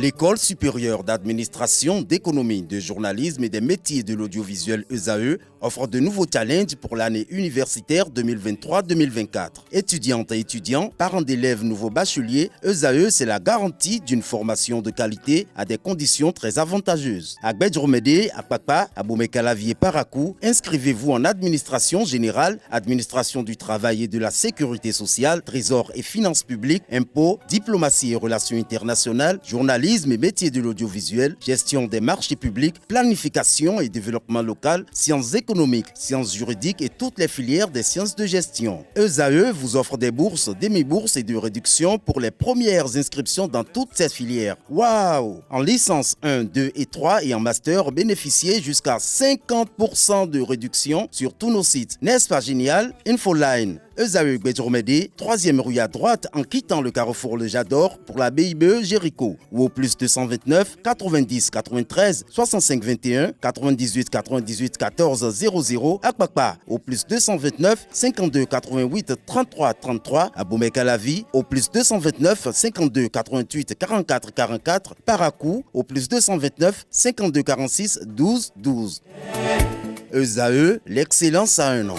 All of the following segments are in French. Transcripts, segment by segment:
L'École supérieure d'administration, d'économie, de journalisme et des métiers de l'audiovisuel ESAE offre de nouveaux challenges pour l'année universitaire 2023-2024. Étudiantes et étudiants, parents d'élèves nouveaux bacheliers, ESAE, c'est la garantie d'une formation de qualité à des conditions très avantageuses. À Gbedjromede, à Papa, à Boumekalavi et Parakou, inscrivez-vous en administration générale, administration du travail et de la sécurité sociale, trésor et finances publiques, impôts, diplomatie et relations internationales, journalisme et métiers de l'audiovisuel, gestion des marchés publics, planification et développement local, sciences économiques, sciences juridiques et toutes les filières des sciences de gestion. ESAE vous offre des bourses, demi-bourses et de réductions pour les premières inscriptions dans toutes ces filières. Waouh! En licence 1, 2 et 3 et en master, bénéficiez jusqu'à 50% de réduction sur tous nos sites. N'est-ce pas génial? Infoline. ESAE Gbedjromede, 3e rue à droite en quittant le carrefour Le Jador pour la BIBE Jéricho ou au plus 229 90 93 65 21 98 98 14 00 à Kpakpa au plus 229 52 88 33 33 à Boumekalavi au plus 229 52 88 44 44 Parakou au plus 229 52 46 12 12. ESAE, l'excellence à un an.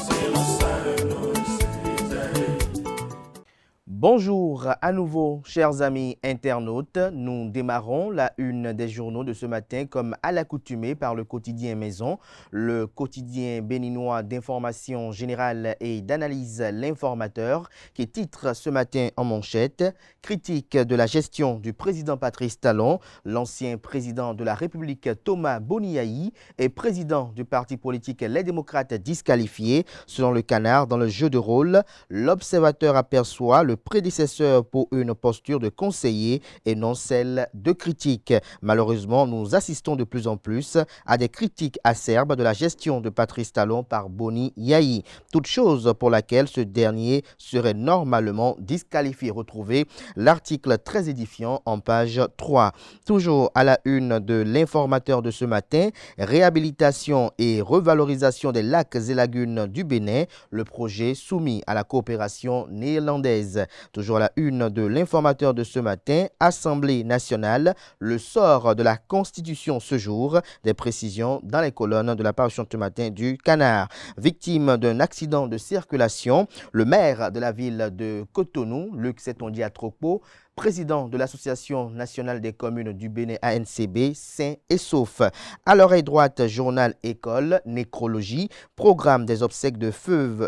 Bonjour à nouveau, chers amis internautes. Nous démarrons la une des journaux de ce matin comme à l'accoutumée par le quotidien Maison, le quotidien béninois d'information générale et d'analyse L'Informateur, qui titre ce matin en manchette « Critique de la gestion du président Patrice Talon, l'ancien président de la République Thomas Boniaï et président du parti politique Les Démocrates disqualifiés. Selon le Canard, dans le jeu de rôle, l'observateur aperçoit le prédécesseur pour une posture de conseiller et non celle de critique. Malheureusement, nous assistons de plus en plus à des critiques acerbes de la gestion de Patrice Talon par Boni Yahi. Toute chose pour laquelle ce dernier serait normalement disqualifié. Retrouvez l'article très édifiant en page 3. Toujours à la une de l'Informateur de ce matin, réhabilitation et revalorisation des lacs et lagunes du Bénin, le projet soumis à la coopération néerlandaise. Toujours à la une de l'Informateur de ce matin, Assemblée nationale, le sort de la Constitution ce jour, des précisions dans les colonnes de la parution ce matin du Canard. Victime d'un accident de circulation, le maire de la ville de Cotonou, Luc Setondia-Tropo, président de l'Association nationale des communes du Bénin ANCB, sain et sauf. À l'oreille droite, journal École, nécrologie, programme des obsèques de feu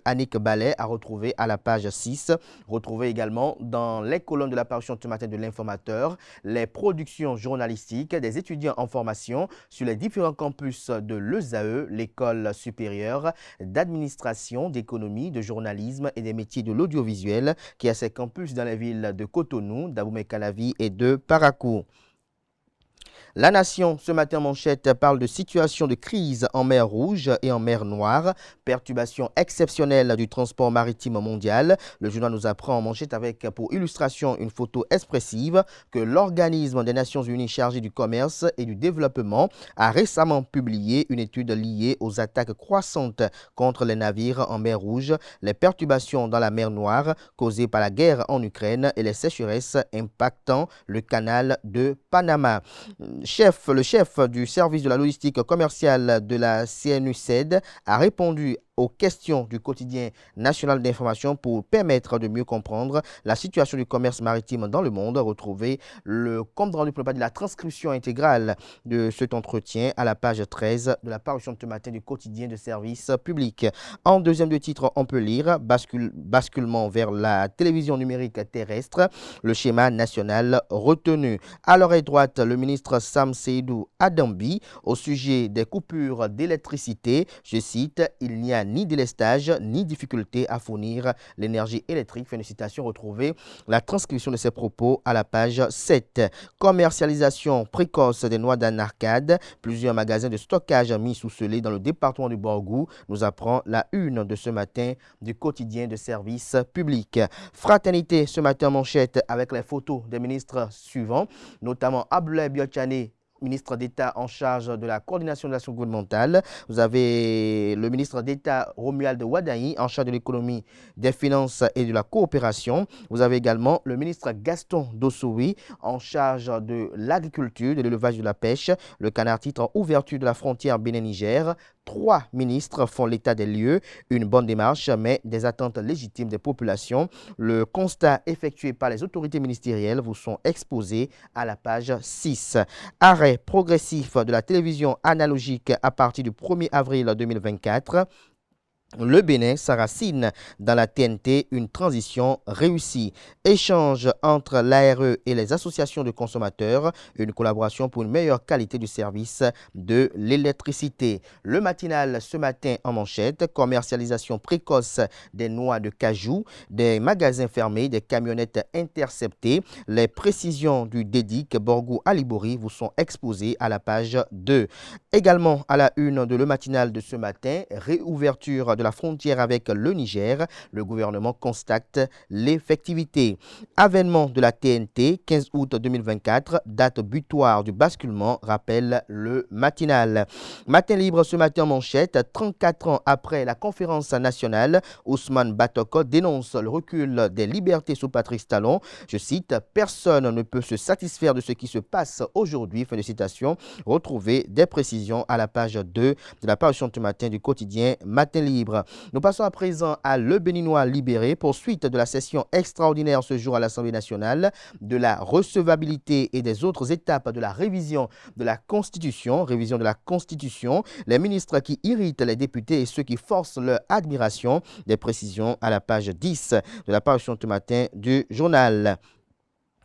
Annick Ballet à retrouver à la page 6. Retrouvez également dans les colonnes de la parution ce matin de l'Informateur les productions journalistiques des étudiants en formation sur les différents campus de l'ESAE, l'École supérieure d'administration, d'économie, de journalisme et des métiers de l'audiovisuel qui a ses campus dans les villes de Cotonou, d'Aboumey-Calavi et de Parakou. La Nation, ce matin manchette, parle de situation de crise en mer Rouge et en mer Noire, perturbation exceptionnelle du transport maritime mondial. Le journal nous apprend en manchette avec pour illustration une photo expressive que l'Organisme des Nations Unies chargé du commerce et du développement a récemment publié une étude liée aux attaques croissantes contre les navires en mer Rouge, les perturbations dans la mer Noire causées par la guerre en Ukraine et les sécheresses impactant le canal de Panama. Le chef du service de la logistique commerciale de la CNUSED a répondu aux questions du quotidien national d'information pour permettre de mieux comprendre la situation du commerce maritime dans le monde. Retrouvez le compte rendu de la transcription intégrale de cet entretien à la page 13 de la parution de ce matin du quotidien de service public. En deuxième de titre, on peut lire basculement vers la télévision numérique terrestre, le schéma national retenu. À l'oreille droite, le ministre Sam Seydou Adambi au sujet des coupures d'électricité. Je cite, il n'y a ni délestage, ni difficulté à fournir l'énergie électrique. Fin de citation, retrouvez la transcription de ces propos à la page 7. Commercialisation précoce des noix d'Anarcade. Plusieurs magasins de stockage mis sous scellé dans le département du Borgou, nous apprend la une de ce matin du quotidien de service public. Fraternité, ce matin manchette avec les photos des ministres suivants, notamment Abdoulaye Biotchane ministre d'État en charge de la coordination de l'action gouvernementale. Vous avez le ministre d'État Romuald Wadayi en charge de l'économie, des finances et de la coopération. Vous avez également le ministre Gaston Dossoui en charge de l'agriculture, de l'élevage et de la pêche. Le canard titre en ouverture de la frontière Bénin-Niger. 3 ministres font l'état des lieux, une bonne démarche, mais des attentes légitimes des populations. Le constat effectué par les autorités ministérielles vous sont exposés à la page 6. Arrêt progressif de la télévision analogique à partir du 1er avril 2024. Le Bénin s'enracine dans la TNT, une transition réussie. Échange entre l'ARE et les associations de consommateurs, une collaboration pour une meilleure qualité du service de l'électricité. Le matinal ce matin en manchette, commercialisation précoce des noix de cajou, des magasins fermés, des camionnettes interceptées. Les précisions du DEDIC Borgou-Alibori vous sont exposées à la page 2. Également à la une de Le Matinal de ce matin, réouverture de la frontière avec le Niger, le gouvernement constate l'effectivité. Avènement de la TNT, 15 août 2024, date butoir du basculement, rappelle Le Matinal. Matin libre ce matin en manchette, 34 ans après la conférence nationale, Ousmane Batoko dénonce le recul des libertés sous Patrice Talon. Je cite, « Personne ne peut se satisfaire de ce qui se passe aujourd'hui », fin de citation. Retrouvez des précisions à la page 2 de la parution ce matin du quotidien Matin Libre. Nous passons à présent à Le Béninois libéré, poursuite de la session extraordinaire ce jour à l'Assemblée nationale, de la recevabilité et des autres étapes de la révision de la Constitution. Les ministres qui irritent les députés et ceux qui forcent leur admiration. Des précisions à la page 10 de la parution ce matin du journal.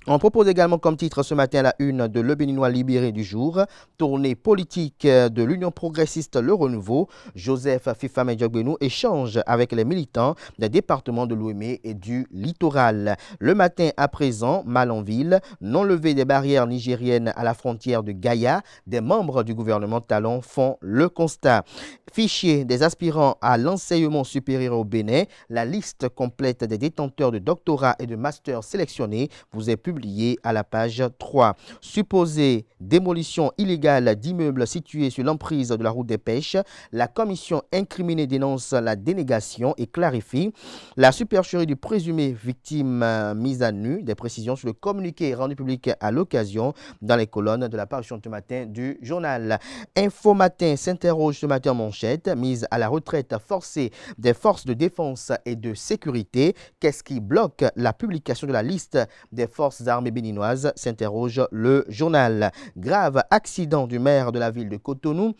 On propose également comme titre ce matin à la une de Le Béninois libéré du jour, tournée politique de l'Union progressiste Le Renouveau. Joseph Fifame Diogbenou échange avec les militants des départements de l'Ouémé et du littoral. Le matin à présent, Malanville, non-levée des barrières nigériennes à la frontière de Gaïa, des membres du gouvernement Talon font le constat. Fichier des aspirants à l'enseignement supérieur au Bénin, la liste complète des détenteurs de doctorat et de master sélectionnés vous est publiée à la page 3. Supposée démolition illégale d'immeubles situés sur l'emprise de la route des pêches, la commission incriminée dénonce la dénégation et clarifie la supercherie du présumé victime mise à nu. Des précisions sur le communiqué rendu public à l'occasion dans les colonnes de la parution ce matin du journal. Info Matin s'interroge ce matin en manchette, mise à la retraite forcée des forces de défense et de sécurité. Qu'est-ce qui bloque la publication de la liste des forces armées béninoises, s'interroge le journal. Grave accident du maire de la ville de Cotonou.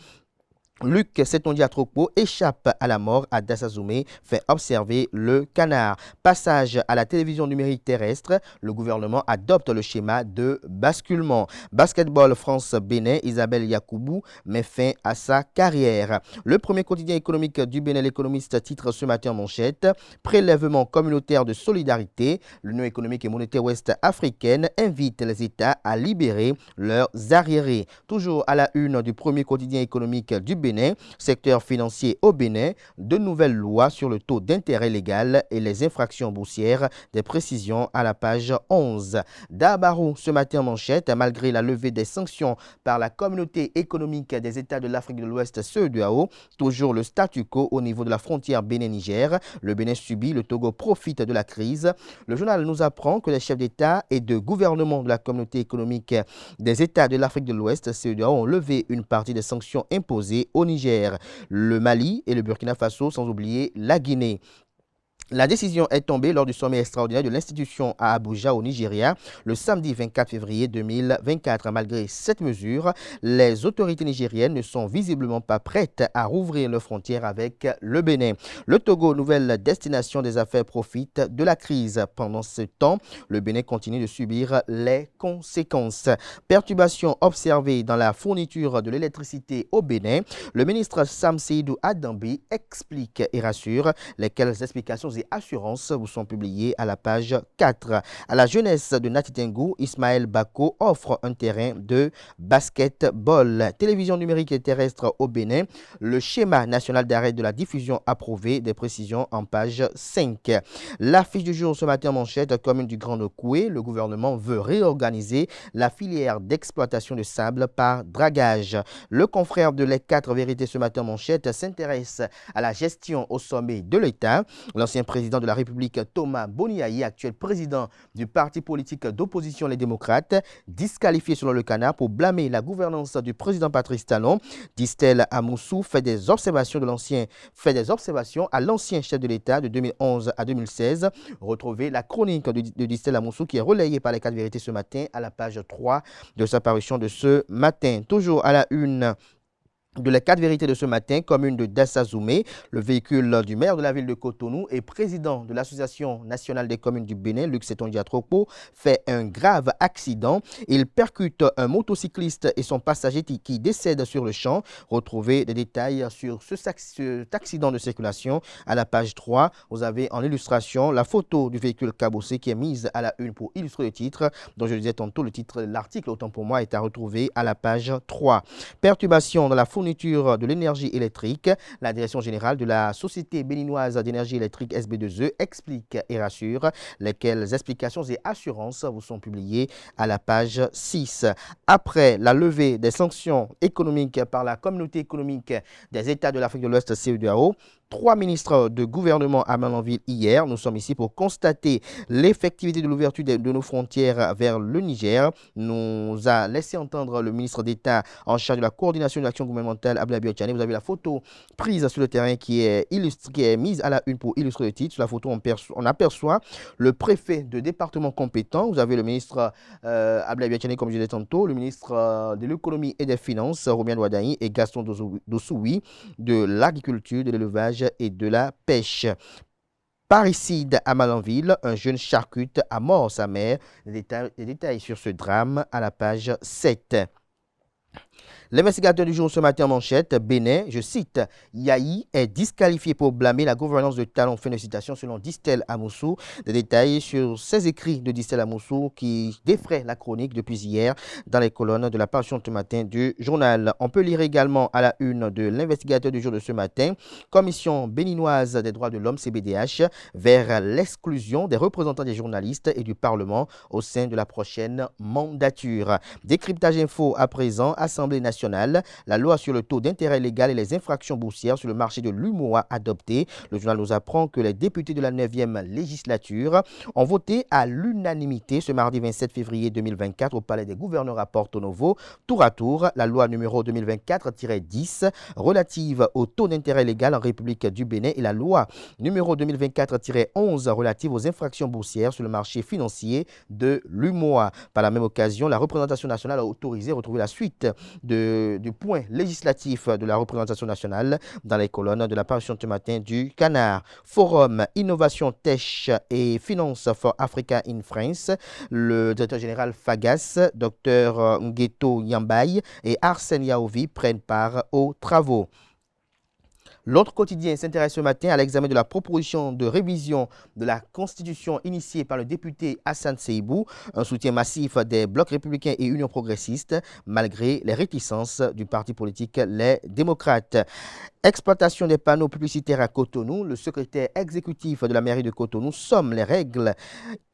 Luc Setondiatropo échappe à la mort à Dassazoumé, fait observer le canard. Passage à la télévision numérique terrestre, le gouvernement adopte le schéma de basculement. Basketball France-Bénin, Isabelle Yakoubou met fin à sa carrière. Le premier quotidien économique du Bénin, l'économiste titre ce matin en manchette, prélèvement communautaire de solidarité. L'Union économique et monétaire ouest africaine invite les États à libérer leurs arriérés. Toujours à la une du premier quotidien économique du Bénin, secteur financier au Bénin, de nouvelles lois sur le taux d'intérêt légal et les infractions boursières, des précisions à la page 11. Dabarou ce matin en manchette, malgré la levée des sanctions par la communauté économique des États de l'Afrique de l'Ouest, CEDEAO, toujours le statu quo au niveau de la frontière Bénin-Niger. Le Bénin subit, le Togo profite de la crise. Le journal nous apprend que les chefs d'État et de gouvernement de la communauté économique des États de l'Afrique de l'Ouest, CEDEAO, ont levé une partie des sanctions imposées au Niger, le Mali et le Burkina Faso, sans oublier la Guinée. La décision est tombée lors du sommet extraordinaire de l'institution à Abuja au Nigeria le samedi 24 février 2024. Malgré cette mesure, les autorités nigériennes ne sont visiblement pas prêtes à rouvrir leurs frontières avec le Bénin. Le Togo, nouvelle destination des affaires, profite de la crise. Pendant ce temps, le Bénin continue de subir les conséquences. Perturbations observées dans la fourniture de l'électricité au Bénin. Le ministre Sam Seydou Adambi explique et rassure lesquelles explications et assurances vous sont publiés à la page 4. À la jeunesse de Natitengu, Ismaël Bako offre un terrain de basketball. Télévision numérique et terrestre au Bénin, le schéma national d'arrêt de la diffusion approuvé, des précisions en page 5. L'affiche du jour ce matin en manchette, commune du Grand Okoué, le gouvernement veut réorganiser la filière d'exploitation de sable par dragage. Le confrère de Les 4 vérités ce matin en manchette s'intéresse à la gestion au sommet de l'État. L'ancien président de la République, Thomas Boniaï, actuel président du parti politique d'opposition Les Démocrates, disqualifié selon le Canard pour blâmer la gouvernance du président Patrice Talon. Distel Amoussou fait des observations à l'ancien chef de l'État de 2011 à 2016. Retrouvez la chronique de Distel Amoussou qui est relayée par Les 4 vérités ce matin à la page 3 de sa parution de ce matin. Toujours à la une de Les 4 vérités de ce matin, commune de Dassazoumé, le véhicule du maire de la ville de Cotonou et président de l'Association nationale des communes du Bénin, Luc Setondia Tropo, fait un grave accident. Il percute un motocycliste et son passager qui décède sur le champ. Retrouvez des détails sur cet accident de circulation à la page 3. Vous avez en illustration la photo du véhicule cabossé qui est mise à la une pour illustrer le titre, dont je disais tantôt, le titre de l'article, autant pour moi, est à retrouver à la page 3. Perturbation dans la fourniture de l'énergie électrique. La direction générale de la Société béninoise d'énergie électrique SB2E explique et rassure, lesquelles explications et assurances vous sont publiées à la page 6. Après la levée des sanctions économiques par la communauté économique des États de l'Afrique de l'Ouest, CEDEAO, 3 ministres de gouvernement à Malanville hier. Nous sommes ici pour constater l'effectivité de l'ouverture de nos frontières vers le Niger. Nous a laissé entendre le ministre d'État en charge de la coordination de l'action gouvernementale, Abdoulaye Tchane. Vous avez la photo prise sur le terrain qui est mise à la une pour illustrer le titre. Sur la photo, on aperçoit le préfet de département compétent. Vous avez le ministre Abdoulaye Tchane, comme je l'ai dit tantôt, le ministre de l'économie et des finances, Romian Ouadaï, et Gaston Dossoui, de l'agriculture, de l'élevage et de la pêche. Parricide à Malanville, un jeune charcute a mort sa mère. Les détails sur ce drame à la page 7. L'investigateur du jour ce matin en manchette, Bénin, je cite, Yahi est disqualifié pour blâmer la gouvernance de Talon. Fin de citation selon Distel Amoussou. Des détails sur ces écrits de Distel Amoussou qui défraient la chronique depuis hier dans les colonnes de la parution ce matin du journal. On peut lire également à la une de l'investigateur du jour de ce matin, Commission béninoise des droits de l'homme, CBDH, vers l'exclusion des représentants des journalistes et du Parlement au sein de la prochaine mandature. Décryptage info à présent, Assemblée nationale. La loi sur le taux d'intérêt légal et les infractions boursières sur le marché de l'UMOA adoptée. Le journal nous apprend que les députés de la 9e législature ont voté à l'unanimité ce mardi 27 février 2024 au Palais des gouverneurs à Porto Novo, tour à tour, la loi numéro 2024-10 relative au taux d'intérêt légal en République du Bénin et la loi numéro 2024-11 relative aux infractions boursières sur le marché financier de l'UMOA. Par la même occasion, la représentation nationale a autorisé à retrouver la suite du point législatif de la représentation nationale dans les colonnes de la parution ce matin du Canard. Forum Innovation Tech et Finance for Africa in France. Le directeur général Fagas, Dr Ngueto Yambay et Arsène Yaovi prennent part aux travaux. L'autre quotidien s'intéresse ce matin à l'examen de la proposition de révision de la Constitution initiée par le député Hassan Seibou, un soutien massif des blocs républicains et Union progressiste, malgré les réticences du parti politique Les Démocrates. Exploitation des panneaux publicitaires à Cotonou, le secrétaire exécutif de la mairie de Cotonou somme les régies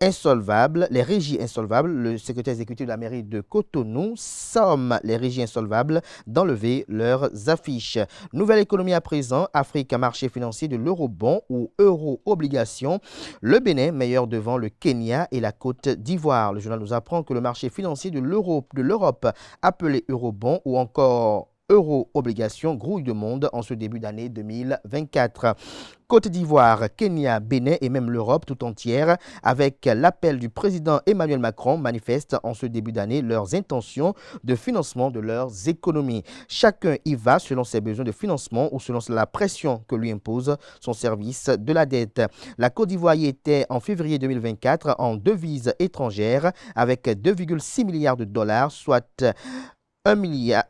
insolvables. Le secrétaire exécutif de la mairie de Cotonou somme les régies insolvables d'enlever leurs affiches. Nouvelle économie à présent, Afrique, marché financier de l'eurobond ou euro-obligation. Le Bénin, meilleur devant le Kenya et la Côte d'Ivoire. Le journal nous apprend que le marché financier de l'Europe, appelé eurobond ou encore euro-obligation, grouille de monde en ce début d'année 2024. Côte d'Ivoire, Kenya, Bénin et même l'Europe tout entière, avec l'appel du président Emmanuel Macron, manifestent en ce début d'année leurs intentions de financement de leurs économies. Chacun y va selon ses besoins de financement ou selon la pression que lui impose son service de la dette. La Côte d'Ivoire y était en février 2024 en devises étrangères avec 2,6 milliards de dollars, soit 1 milliard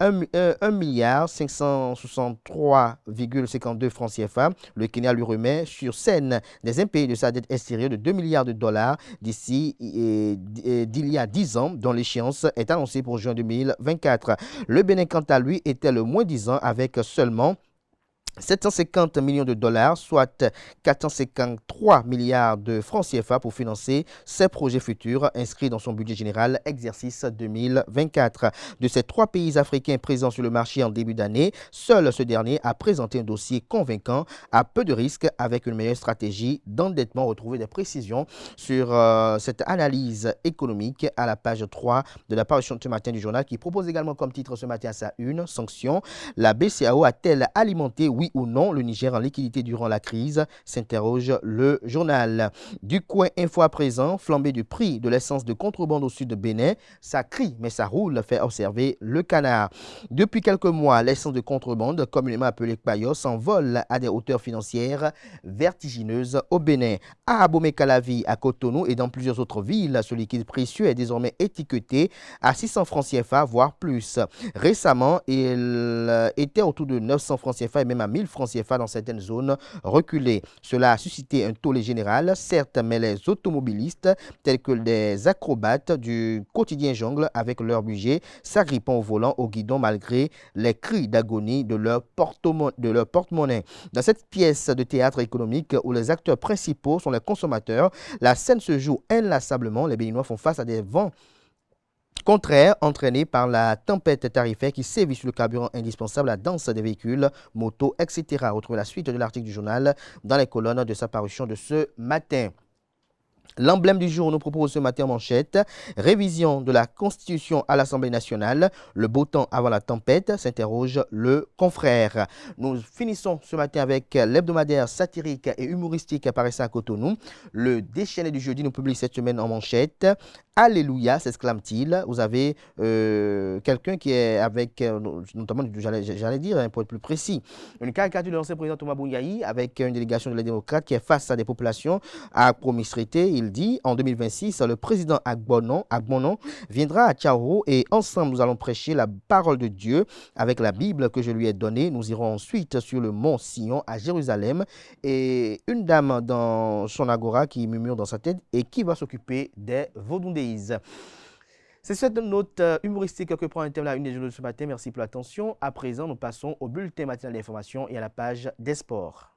563,52 francs CFA. Le Kenya lui remet sur scène des impayés de sa dette extérieure de 2 milliards de dollars d'il y a 10 ans, dont l'échéance est annoncée pour juin 2024. Le Bénin, quant à lui, était le moins 10 ans avec seulement 750 millions de dollars, soit 453 milliards de francs CFA pour financer ses projets futurs inscrits dans son budget général exercice 2024. De ces 3 pays africains présents sur le marché en début d'année, seul ce dernier a présenté un dossier convaincant à peu de risques avec une meilleure stratégie d'endettement. Retrouvez des précisions sur cette analyse économique à la page 3 de la parution de ce matin du journal qui propose également comme titre ce matin à sa une, sanction. La BCEAO a-t-elle alimenté, oui ou non, le Niger en liquidité durant la crise, s'interroge le journal. Du coin info à présent, flambée du prix de l'essence de contrebande au sud de Bénin, ça crie mais ça roule, fait observer le Canard. Depuis quelques mois, l'essence de contrebande, communément appelée Kpayo, s'envole à des hauteurs financières vertigineuses au Bénin. À Abomey-Calavi, à Cotonou et dans plusieurs autres villes, ce liquide précieux est désormais étiqueté à 600 francs CFA, voire plus. Récemment, il était autour de 900 francs CFA et même à 1000 francs CFA dans certaines zones reculées. Cela a suscité un tollé général, certes, mais les automobilistes, tels que des acrobates du quotidien jongle avec leur budget, s'agrippant au volant, au guidon, malgré les cris d'agonie de leur porte-monnaie. Dans cette pièce de théâtre économique où les acteurs principaux sont les consommateurs, la scène se joue inlassablement. Les Béninois font face à des vents contraire, entraîné par la tempête tarifaire qui sévit sur le carburant indispensable, la danse des véhicules, motos, etc. Retrouvez la suite de l'article du journal dans les colonnes de sa parution de ce matin. L'emblème du jour nous propose ce matin en manchette, révision de la Constitution à l'Assemblée nationale, le beau temps avant la tempête, s'interroge le confrère. Nous finissons ce matin avec l'hebdomadaire satirique et humoristique apparaissant à Cotonou. Le déchaîné du jeudi nous publie cette semaine en manchette. Alléluia, s'exclame-t-il. Vous avez quelqu'un qui est avec, notamment, j'allais dire, pour être plus précis, une caricature de l'ancien président Thomas Bounyaï avec une délégation de les démocrates qui est face à des populations à promistrité. Il dit, en 2026, le président Agbonon viendra à Tchao et ensemble nous allons prêcher la parole de Dieu avec la Bible que je lui ai donnée. Nous irons ensuite sur le mont Sion à Jérusalem et une dame dans son agora qui murmure dans sa tête et qui va s'occuper des Vaudondéis. C'est cette note humoristique que prend un thème la une des journaux de ce matin. Merci pour l'attention. À présent, nous passons au bulletin matinal d'information et à la page des sports.